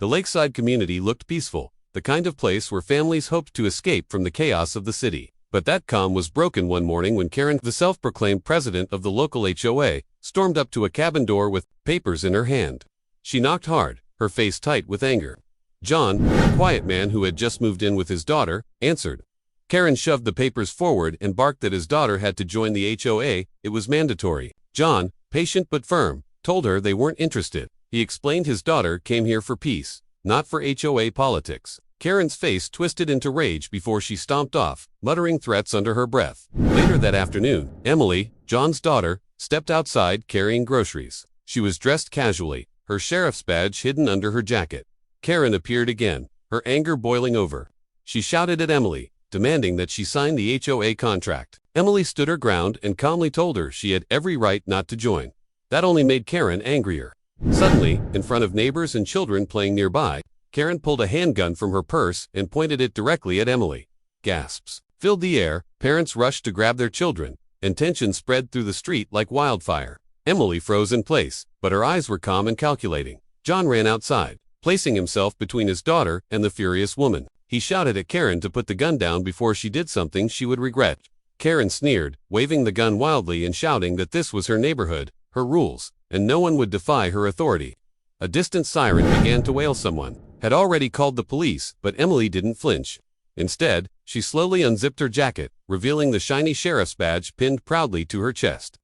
The lakeside community looked peaceful, the kind of place where families hoped to escape from the chaos of the city. But that calm was broken one morning when Karen, the self-proclaimed president of the local HOA, stormed up to a cabin door with papers in her hand. She knocked hard, her face tight with anger. John, a quiet man who had just moved in with his daughter, answered. Karen shoved the papers forward and barked that his daughter had to join the HOA, it was mandatory. John, patient but firm, told her they weren't interested. He explained his daughter came here for peace, not for HOA politics. Karen's face twisted into rage before she stomped off, muttering threats under her breath. Later that afternoon, Emily, John's daughter, stepped outside carrying groceries. She was dressed casually, her sheriff's badge hidden under her jacket. Karen appeared again, her anger boiling over. She shouted at Emily, demanding that she sign the HOA contract. Emily stood her ground and calmly told her she had every right not to join. That only made Karen angrier. Suddenly, in front of neighbors and children playing nearby, Karen pulled a handgun from her purse and pointed it directly at Emily. Gasps filled the air, parents rushed to grab their children, and tension spread through the street like wildfire. Emily froze in place, but her eyes were calm and calculating. John ran outside, placing himself between his daughter and the furious woman. He shouted at Karen to put the gun down before she did something she would regret. Karen sneered, waving the gun wildly and shouting that this was her neighborhood, her rules, and no one would defy her authority. A distant siren began to wail. Someone had already called the police, but Emily didn't flinch. Instead, she slowly unzipped her jacket, revealing the shiny sheriff's badge pinned proudly to her chest.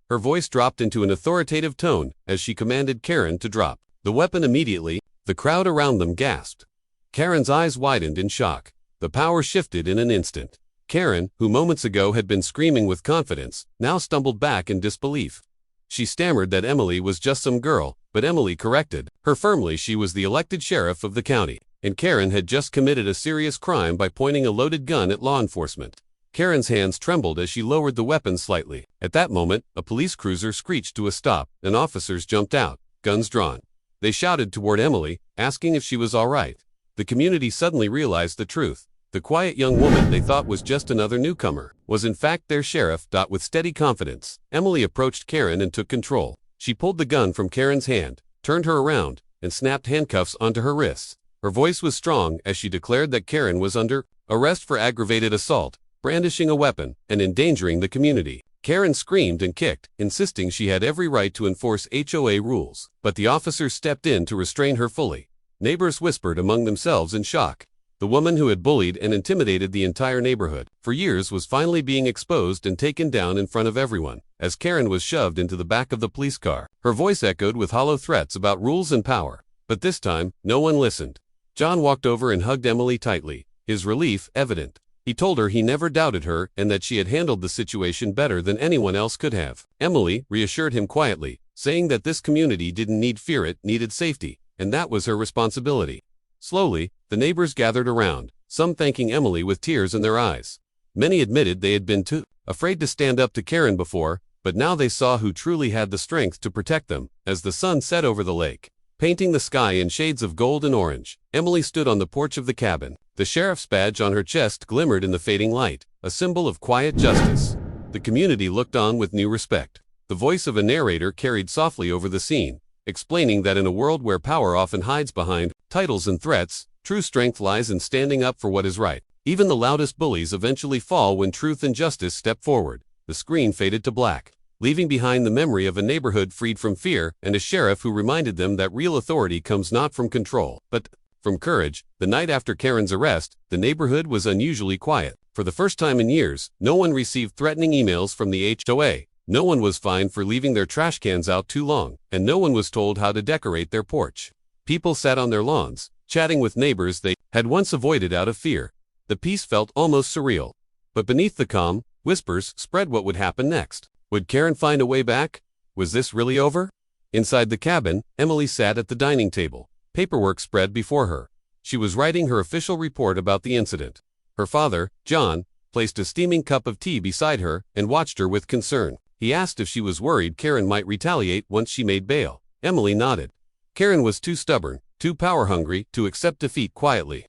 Her voice dropped into an authoritative tone as she commanded Karen to drop the weapon immediately. The crowd around them gasped. Karen's eyes widened in shock. The power shifted in an instant. Karen, who moments ago had been screaming with confidence, now stumbled back in disbelief. She stammered that Emily was just some girl, but Emily corrected her firmly she was the elected sheriff of the county, and Karen had just committed a serious crime by pointing a loaded gun at law enforcement. Karen's hands trembled as she lowered the weapon slightly. At that moment, a police cruiser screeched to a stop, and officers jumped out, guns drawn. They shouted toward Emily, asking if she was all right. The community suddenly realized the truth. The quiet young woman they thought was just another newcomer was in fact their sheriff. With steady confidence, Emily approached Karen and took control. She pulled the gun from Karen's hand, turned her around, and snapped handcuffs onto her wrists. Her voice was strong as she declared that Karen was under arrest for aggravated assault, brandishing a weapon, and endangering the community. Karen screamed and kicked, insisting she had every right to enforce HOA rules, but the officers stepped in to restrain her fully. Neighbors whispered among themselves in shock. The woman who had bullied and intimidated the entire neighborhood for years was finally being exposed and taken down in front of everyone, as Karen was shoved into the back of the police car. Her voice echoed with hollow threats about rules and power. But this time, no one listened. John walked over and hugged Emily tightly, his relief evident. He told her he never doubted her and that she had handled the situation better than anyone else could have. Emily reassured him quietly, saying that this community didn't need fear, it needed safety, and that was her responsibility. Slowly, the neighbors gathered around, some thanking Emily with tears in their eyes. Many admitted they had been too afraid to stand up to Karen before, but now they saw who truly had the strength to protect them. As the sun set over the lake, painting the sky in shades of gold and orange, Emily stood on the porch of the cabin. The sheriff's badge on her chest glimmered in the fading light, a symbol of quiet justice. The community looked on with new respect. The voice of a narrator carried softly over the scene, explaining that in a world where power often hides behind titles and threats, true strength lies in standing up for what is right. Even the loudest bullies eventually fall when truth and justice step forward. The screen faded to black, leaving behind the memory of a neighborhood freed from fear and a sheriff who reminded them that real authority comes not from control, but from courage. The night after Karen's arrest, the neighborhood was unusually quiet. For the first time in years, no one received threatening emails from the HOA. No one was fined for leaving their trash cans out too long, and no one was told how to decorate their porch. People sat on their lawns, chatting with neighbors they had once avoided out of fear. The peace felt almost surreal. But beneath the calm, whispers spread what would happen next. Would Karen find a way back? Was this really over? Inside the cabin, Emily sat at the dining table, paperwork spread before her. She was writing her official report about the incident. Her father, John, placed a steaming cup of tea beside her and watched her with concern. He asked if she was worried Karen might retaliate once she made bail. Emily nodded. Karen was too stubborn, too power-hungry to accept defeat quietly.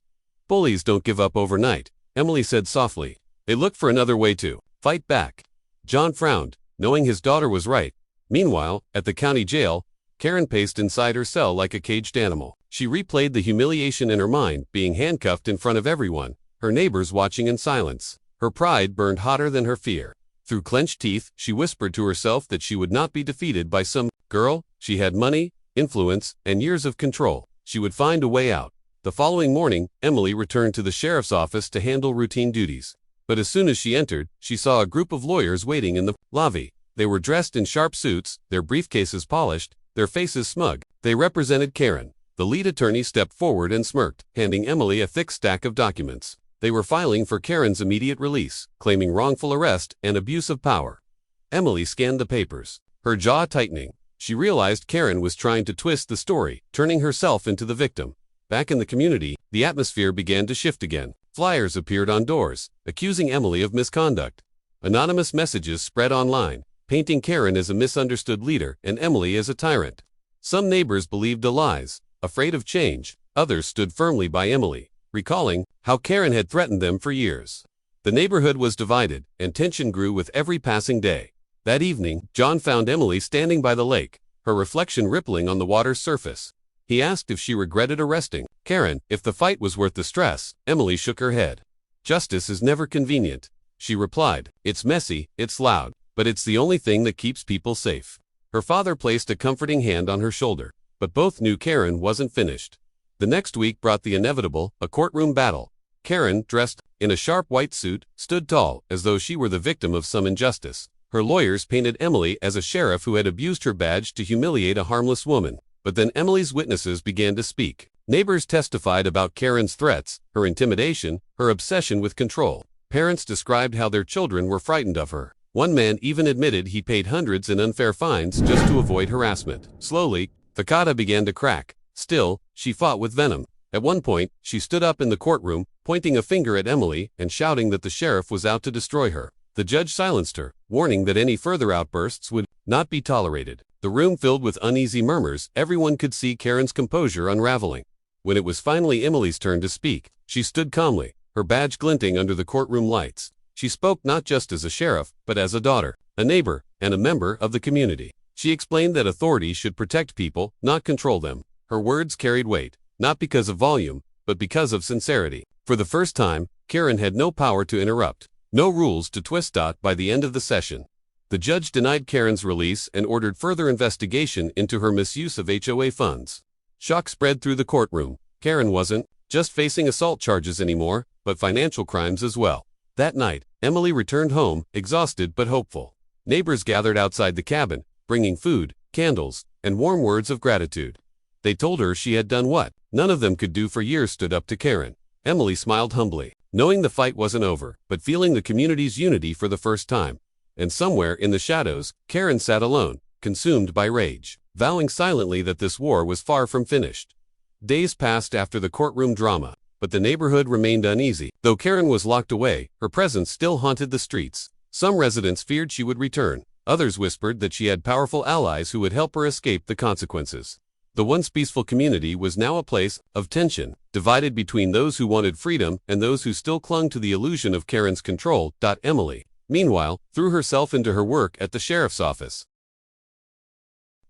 Bullies don't give up overnight, Emily said softly. They look for another way to fight back. John frowned, knowing his daughter was right. Meanwhile, at the county jail, Karen paced inside her cell like a caged animal. She replayed the humiliation in her mind, being handcuffed in front of everyone, her neighbors watching in silence. Her pride burned hotter than her fear. Through clenched teeth, she whispered to herself that she would not be defeated by some girl. She had money, influence, and years of control. She would find a way out. The following morning, Emily returned to the sheriff's office to handle routine duties. But as soon as she entered, she saw a group of lawyers waiting in the lobby. They were dressed in sharp suits, their briefcases polished, their faces smug. They represented Karen. The lead attorney stepped forward and smirked, handing Emily a thick stack of documents. They were filing for Karen's immediate release, claiming wrongful arrest and abuse of power. Emily scanned the papers, her jaw tightening. She realized Karen was trying to twist the story, turning herself into the victim. Back in the community, the atmosphere began to shift again. Flyers appeared on doors, accusing Emily of misconduct. Anonymous messages spread online, painting Karen as a misunderstood leader and Emily as a tyrant. Some neighbors believed the lies, afraid of change. Others stood firmly by Emily, recalling how Karen had threatened them for years. The neighborhood was divided, and tension grew with every passing day. That evening, John found Emily standing by the lake, her reflection rippling on the water's surface. He asked if she regretted arresting Karen, if the fight was worth the stress. Emily shook her head. "Justice is never convenient," she replied. "It's messy, it's loud, but it's the only thing that keeps people safe." Her father placed a comforting hand on her shoulder, but both knew Karen wasn't finished. The next week brought the inevitable, a courtroom battle. Karen, dressed in a sharp white suit, stood tall, as though she were the victim of some injustice. Her lawyers painted Emily as a sheriff who had abused her badge to humiliate a harmless woman. But then Emily's witnesses began to speak. Neighbors testified about Karen's threats, her intimidation, her obsession with control. Parents described how their children were frightened of her. One man even admitted he paid hundreds in unfair fines just to avoid harassment. Slowly, the cota began to crack. Still, she fought with venom. At one point, she stood up in the courtroom, pointing a finger at Emily and shouting that the sheriff was out to destroy her. The judge silenced her, warning that any further outbursts would not be tolerated. The room filled with uneasy murmurs. Everyone could see Karen's composure unraveling. When it was finally Emily's turn to speak, she stood calmly, her badge glinting under the courtroom lights. She spoke not just as a sheriff, but as a daughter, a neighbor, and a member of the community. She explained that authority should protect people, not control them. Her words carried weight, not because of volume, but because of sincerity. For the first time, Karen had no power to interrupt, no rules to twist. By the end of the session, the judge denied Karen's release and ordered further investigation into her misuse of HOA funds. Shock spread through the courtroom. Karen wasn't just facing assault charges anymore, but financial crimes as well. That night, Emily returned home, exhausted but hopeful. Neighbors gathered outside the cabin, bringing food, candles, and warm words of gratitude. They told her she had done what none of them could do for years: stood up to Karen. Emily smiled humbly, knowing the fight wasn't over, but feeling the community's unity for the first time. And somewhere in the shadows, Karen sat alone, consumed by rage, vowing silently that this war was far from finished. Days passed after the courtroom drama, but the neighborhood remained uneasy. Though Karen was locked away, her presence still haunted the streets. Some residents feared she would return. Others whispered that she had powerful allies who would help her escape the consequences. The once peaceful community was now a place of tension, divided between those who wanted freedom and those who still clung to the illusion of Karen's control. Emily, meanwhile, threw herself into her work at the sheriff's office.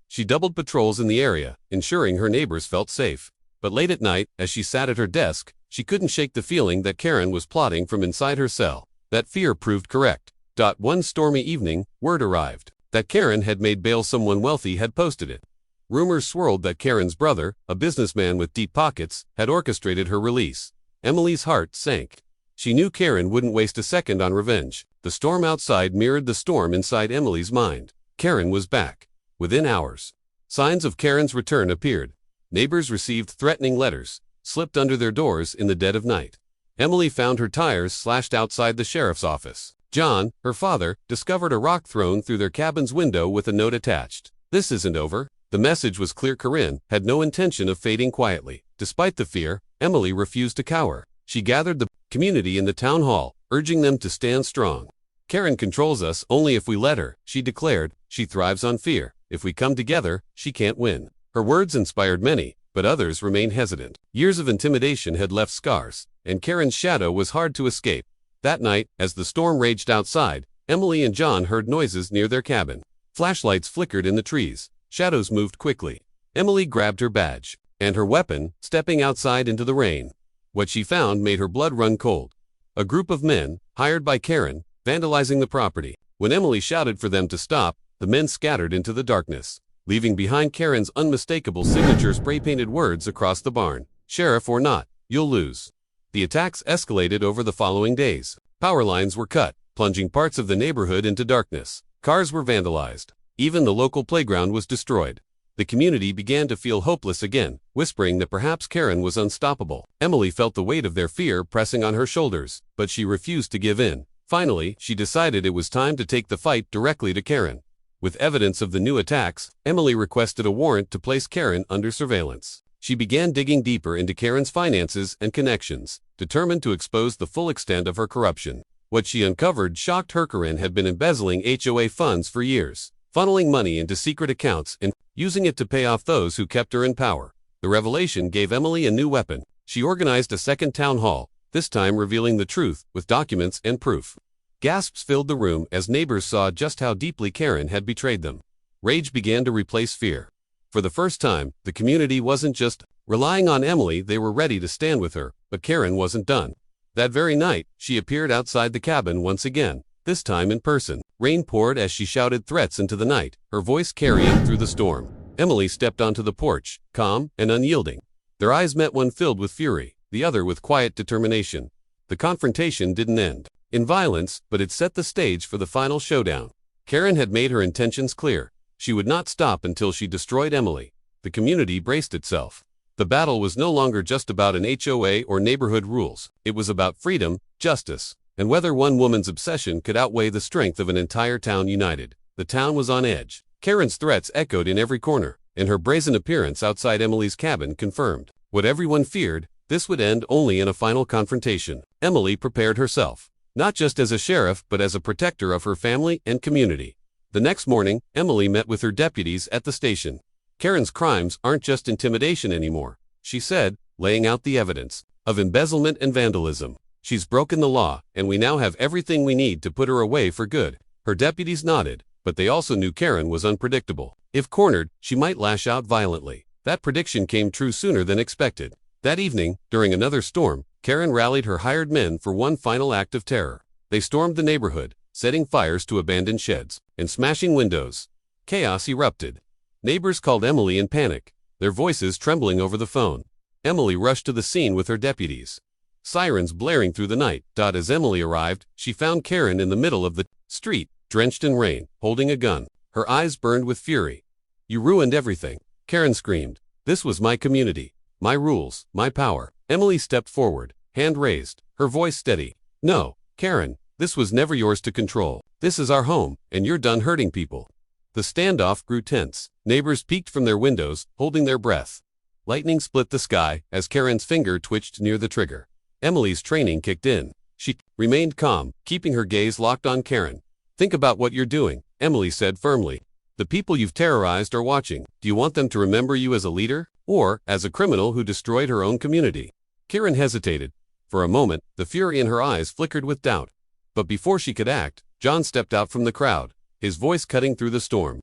She doubled patrols in the area, ensuring her neighbors felt safe. But late at night, as she sat at her desk, she couldn't shake the feeling that Karen was plotting from inside her cell. That fear proved correct. One stormy evening, word arrived that Karen had made bail. Someone wealthy had posted it. Rumors swirled that Karen's brother, a businessman with deep pockets, had orchestrated her release. Emily's heart sank. She knew Karen wouldn't waste a second on revenge. The storm outside mirrored the storm inside Emily's mind. Karen was back. Within hours, signs of Karen's return appeared. Neighbors received threatening letters, slipped under their doors in the dead of night. Emily found her tires slashed outside the sheriff's office. John, her father, discovered a rock thrown through their cabin's window with a note attached. "This isn't over." The message was clear. Karen had no intention of fading quietly. Despite the fear, Emily refused to cower. She gathered the community in the town hall, urging them to stand strong. "Karen controls us only if we let her," she declared. "She thrives on fear. If we come together, she can't win." Her words inspired many, but others remained hesitant. Years of intimidation had left scars, and Karen's shadow was hard to escape. That night, as the storm raged outside, Emily and John heard noises near their cabin. Flashlights flickered in the trees. Shadows moved quickly. Emily grabbed her badge and her weapon, stepping outside into the rain. What she found made her blood run cold. A group of men, hired by Karen, vandalizing the property. When Emily shouted for them to stop, the men scattered into the darkness, leaving behind Karen's unmistakable signature spray-painted words across the barn. "Sheriff or not, you'll lose." The attacks escalated over the following days. Power lines were cut, plunging parts of the neighborhood into darkness. Cars were vandalized. Even the local playground was destroyed. The community began to feel hopeless again, whispering that perhaps Karen was unstoppable. Emily felt the weight of their fear pressing on her shoulders, but she refused to give in. Finally, she decided it was time to take the fight directly to Karen. With evidence of the new attacks, Emily requested a warrant to place Karen under surveillance. She began digging deeper into Karen's finances and connections, determined to expose the full extent of her corruption. What she uncovered shocked her. Karen had been embezzling HOA funds for years, funneling money into secret accounts and using it to pay off those who kept her in power. The revelation gave Emily a new weapon. She organized a second town hall, this time revealing the truth with documents and proof. Gasps filled the room as neighbors saw just how deeply Karen had betrayed them. Rage began to replace fear. For the first time, the community wasn't just relying on Emily, they were ready to stand with her, but Karen wasn't done. That very night, she appeared outside the cabin once again, this time in person. Rain poured as she shouted threats into the night, her voice carrying through the storm. Emily stepped onto the porch, calm and unyielding. Their eyes met, one filled with fury, the other with quiet determination. The confrontation didn't end in violence, but it set the stage for the final showdown. Karen had made her intentions clear. She would not stop until she destroyed Emily. The community braced itself. The battle was no longer just about an HOA or neighborhood rules. It was about freedom, justice, and whether one woman's obsession could outweigh the strength of an entire town united. The town was on edge. Karen's threats echoed in every corner, and her brazen appearance outside Emily's cabin confirmed what everyone feared: this would end only in a final confrontation. Emily prepared herself, not just as a sheriff but as a protector of her family and community. The next morning, Emily met with her deputies at the station. "Karen's crimes aren't just intimidation anymore," she said, laying out the evidence of embezzlement and vandalism. "She's broken the law, and we now have everything we need to put her away for good." Her deputies nodded, but they also knew Karen was unpredictable. If cornered, she might lash out violently. That prediction came true sooner than expected. That evening, during another storm, Karen rallied her hired men for one final act of terror. They stormed the neighborhood, setting fires to abandoned sheds and smashing windows. Chaos erupted. Neighbors called Emily in panic, their voices trembling over the phone. Emily rushed to the scene with her deputies, sirens blaring through the night. As Emily arrived, she found Karen in the middle of the street, drenched in rain, holding a gun. Her eyes burned with fury. "You ruined everything," Karen screamed. "This was my community, my rules, my power." Emily stepped forward, hand raised, her voice steady. "No, Karen, this was never yours to control. This is our home, and you're done hurting people." The standoff grew tense. Neighbors peeked from their windows, holding their breath. Lightning split the sky as Karen's finger twitched near the trigger. Emily's training kicked in. She remained calm, keeping her gaze locked on Karen. "Think about what you're doing," Emily said firmly. "The people you've terrorized are watching. Do you want them to remember you as a leader, or as a criminal who destroyed her own community?" Karen hesitated. For a moment, the fury in her eyes flickered with doubt. But before she could act, John stepped out from the crowd, his voice cutting through the storm.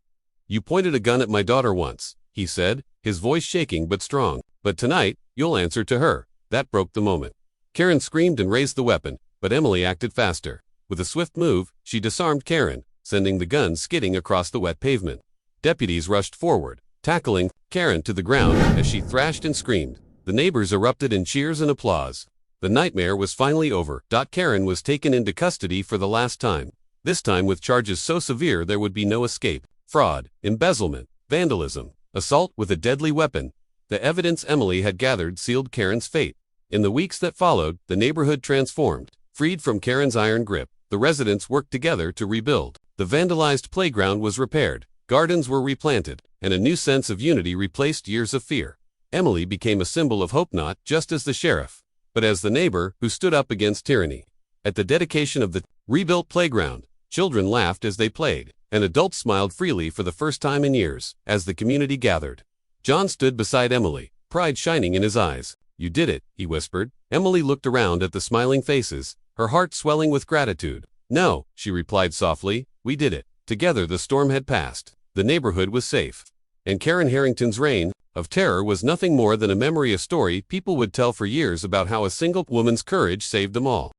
"You pointed a gun at my daughter once," he said, his voice shaking but strong. "But tonight, you'll answer to her." That broke the moment. Karen screamed and raised the weapon, but Emily acted faster. With a swift move, she disarmed Karen, sending the gun skidding across the wet pavement. Deputies rushed forward, tackling Karen to the ground as she thrashed and screamed. The neighbors erupted in cheers and applause. The nightmare was finally over. Karen was taken into custody for the last time, this time with charges so severe there would be no escape: fraud, embezzlement, vandalism, assault with a deadly weapon. The evidence Emily had gathered sealed Karen's fate. In the weeks that followed, the neighborhood transformed. Freed from Karen's iron grip, the residents worked together to rebuild. The vandalized playground was repaired, gardens were replanted, and a new sense of unity replaced years of fear. Emily became a symbol of hope, not just as the sheriff, but as the neighbor who stood up against tyranny. At the dedication of the rebuilt playground, children laughed as they played, and adults smiled freely for the first time in years as the community gathered. John stood beside Emily, pride shining in his eyes. "You did it," he whispered. Emily looked around at the smiling faces, her heart swelling with gratitude. "No," she replied softly, "we did it. Together the storm had passed. The neighborhood was safe. And Karen Harrington's reign of terror was nothing more than a memory, a story people would tell for years about how a single woman's courage saved them all.